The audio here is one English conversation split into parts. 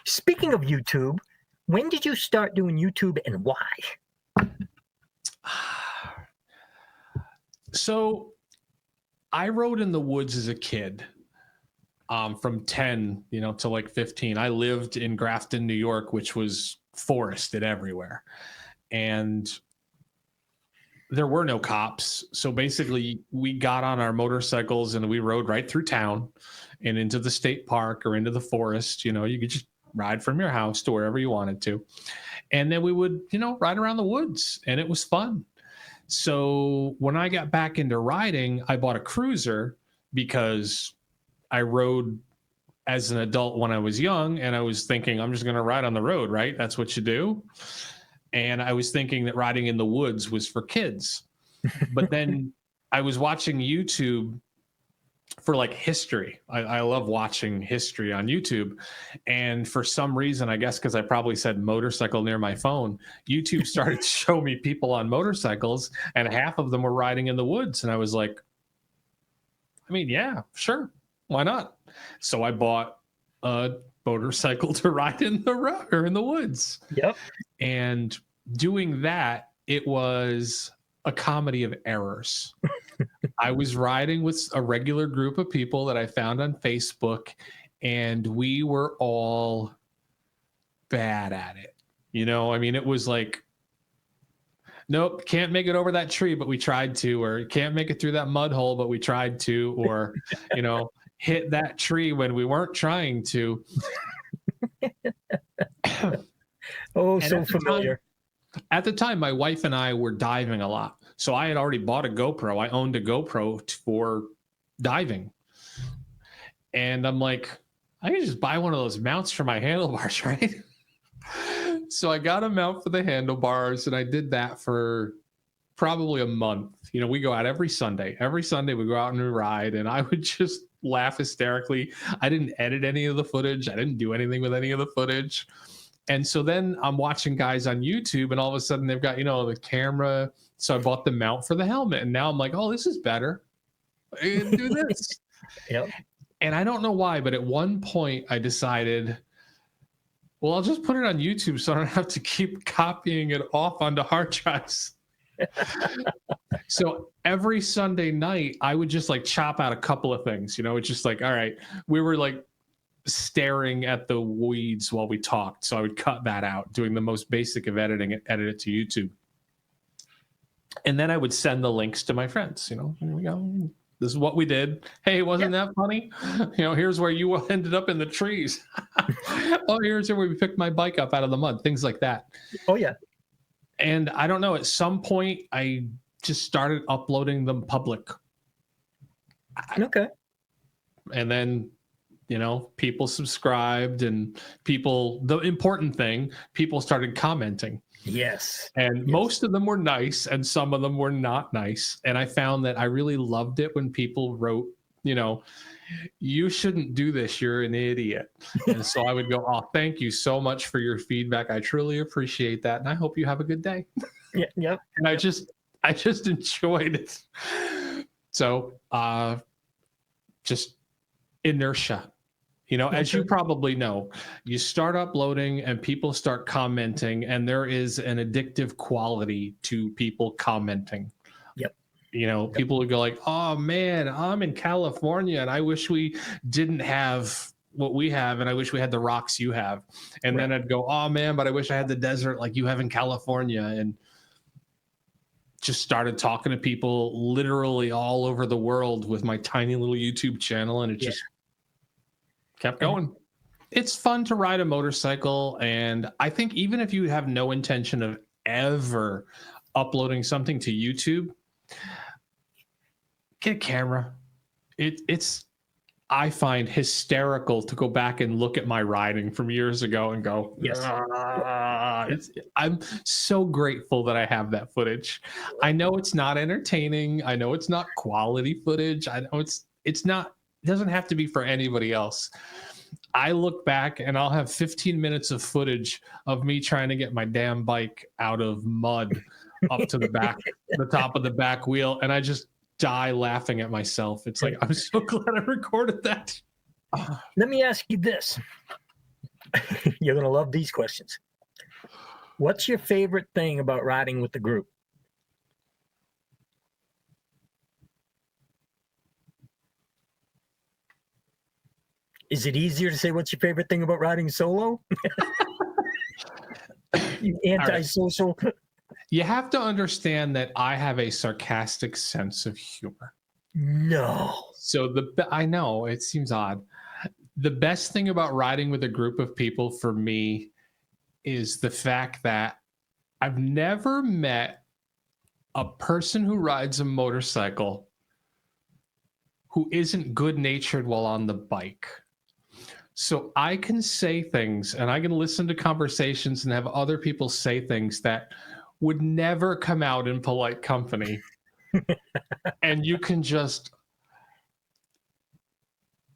Speaking of YouTube, when did you start doing YouTube and why? So I rode in the woods as a kid, from 10, to like 15. I lived in Grafton, New York, which was forested everywhere. And there were no cops. So basically we got on our motorcycles and we rode right through town and into the state park or into the forest. You could just ride from your house to wherever you wanted to. And then we would, ride around the woods, and it was fun. So when I got back into riding, I bought a cruiser because I rode as an adult when I was young, and I was thinking, I'm just going to ride on the road, right? That's what you do. And I was thinking that riding in the woods was for kids. But then I was watching YouTube for like history. I love watching history on YouTube. And for some reason, I guess because I probably said motorcycle near my phone, YouTube started to show me people on motorcycles, and half of them were riding in the woods. And I was like, yeah, sure. Why not? So I bought a motorcycle to ride in the woods. Yep. And doing that, it was a comedy of errors. I was riding with a regular group of people that I found on Facebook, and we were all bad at it. It was like, nope, can't make it over that tree, but we tried to, or can't make it through that mud hole, but we tried to, or, hit that tree when we weren't trying to. Oh, so familiar. At the time, my wife and I were diving a lot. So I had already bought a GoPro. I owned a GoPro for diving. And I'm like, I can just buy one of those mounts for my handlebars, right? So I got a mount for the handlebars, and I did that for probably a month. We go out every Sunday. Every Sunday we go out and we ride, and I would just laugh hysterically. I didn't edit any of the footage. I didn't do anything with any of the footage. And so then I'm watching guys on YouTube, and all of a sudden they've got, the camera. So I bought the mount for the helmet, and now I'm like, oh, this is better. I can do this. Yep. And I don't know why, but at one point I decided, well, I'll just put it on YouTube so I don't have to keep copying it off onto hard drives. So every Sunday night I would just like chop out a couple of things. It's just like, all right, we were like staring at the weeds while we talked. So I would cut that out, doing the most basic of editing it, edit it to YouTube. And then I would send the links to my friends, here we go. This is what we did. Hey, wasn't that funny? Here's where you ended up in the trees. Oh, here's where we picked my bike up out of the mud, things like that. Oh, yeah. And I don't know, at some point I just started uploading them public. Okay. And then, people subscribed, and the important thing, people started commenting. Yes. And most of them were nice, and some of them were not nice. And I found that I really loved it when people wrote, you shouldn't do this, you're an idiot. And so I would go, oh, thank you so much for your feedback. I truly appreciate that. And I hope you have a good day. Yeah. Yep. And I just enjoyed it. So just inertia. As you probably know, you start uploading and people start commenting, and there is an addictive quality to people commenting. Yep. People would go like, oh man, I'm in California and I wish we didn't have what we have, and I wish we had the rocks you have. And then I'd go, oh man, but I wish I had the desert like you have in California. And just started talking to people literally all over the world with my tiny little YouTube channel, and it just kept going. It's fun to ride a motorcycle, and I think even if you have no intention of ever uploading something to YouTube, get a camera. It's I find hysterical to go back and look at my riding from years ago and go, yes. I'm so grateful that I have that footage. I know it's not entertaining. I know it's not quality footage. I know it's not, it doesn't have to be for anybody else. I look back and I'll have 15 minutes of footage of me trying to get my damn bike out of mud up to the back, the top of the back wheel. And I just die laughing at myself. It's like, I'm so glad I recorded that. Let me ask you this. You're going to love these questions. What's your favorite thing about riding with the group? Is it easier to say what's your favorite thing about riding solo? You antisocial. You have to understand that I have a sarcastic sense of humor. No. So I know it seems odd. The best thing about riding with a group of people for me is the fact that I've never met a person who rides a motorcycle who isn't good-natured while on the bike. So I can say things and I can listen to conversations and have other people say things that would never come out in polite company. And you can just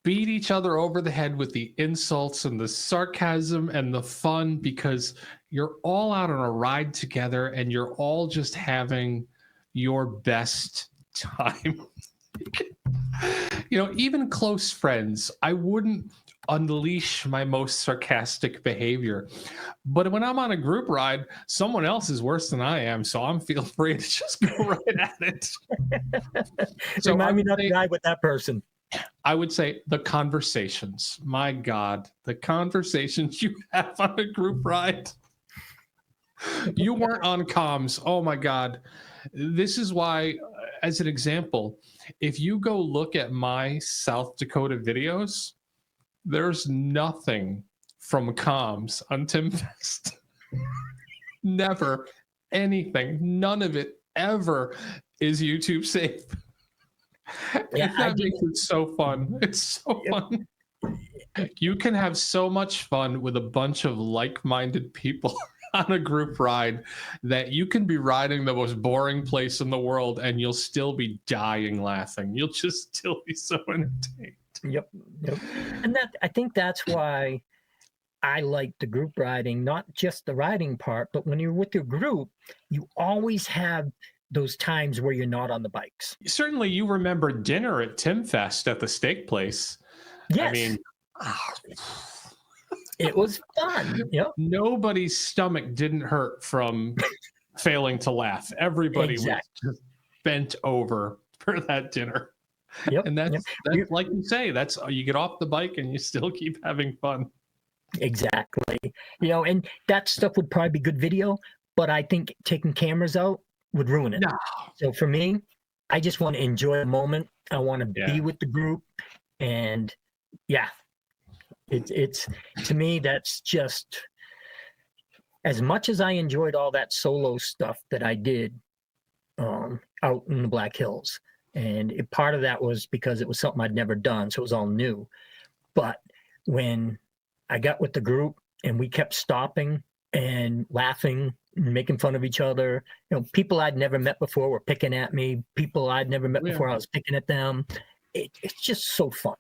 beat each other over the head with the insults and the sarcasm and the fun because you're all out on a ride together and you're all just having your best time. Even close friends, I wouldn't unleash my most sarcastic behavior. But when I'm on a group ride, someone else is worse than I am, so I'm feel free to just go right at it. So remind me not to ride with that person. I would say the conversations. My God, the conversations you have on a group ride. You weren't on comms. Oh my God. This is why, as an example, if you go look at my South Dakota videos, there's nothing from comms on Timfest. Never anything. None of it ever is YouTube safe. Yeah, that makes it so fun. It's so fun. You can have so much fun with a bunch of like-minded people on a group ride that you can be riding the most boring place in the world and you'll still be dying laughing. You'll just still be so entertained. Yep. And I think that's why I like the group riding, not just the riding part, but when you're with your group, you always have those times where you're not on the bikes. Certainly you remember dinner at Timfest at the steak place. Yes. I mean, it was fun. Yep. Nobody's stomach didn't hurt from failing to laugh. Everybody was just bent over for that dinner. Yep. And that's like you say, that's you get off the bike and you still keep having fun. Exactly. And that stuff would probably be good video, but I think taking cameras out would ruin it. No. So for me, I just want to enjoy the moment. I want to be with the group, and it's to me, that's just as much as I enjoyed all that solo stuff that I did out in the Black Hills. And part of that was because it was something I'd never done, so it was all new. But when I got with the group and we kept stopping and laughing and making fun of each other, people I'd never met before were picking at me. People I'd never met before, I was picking at them. It's just so fun.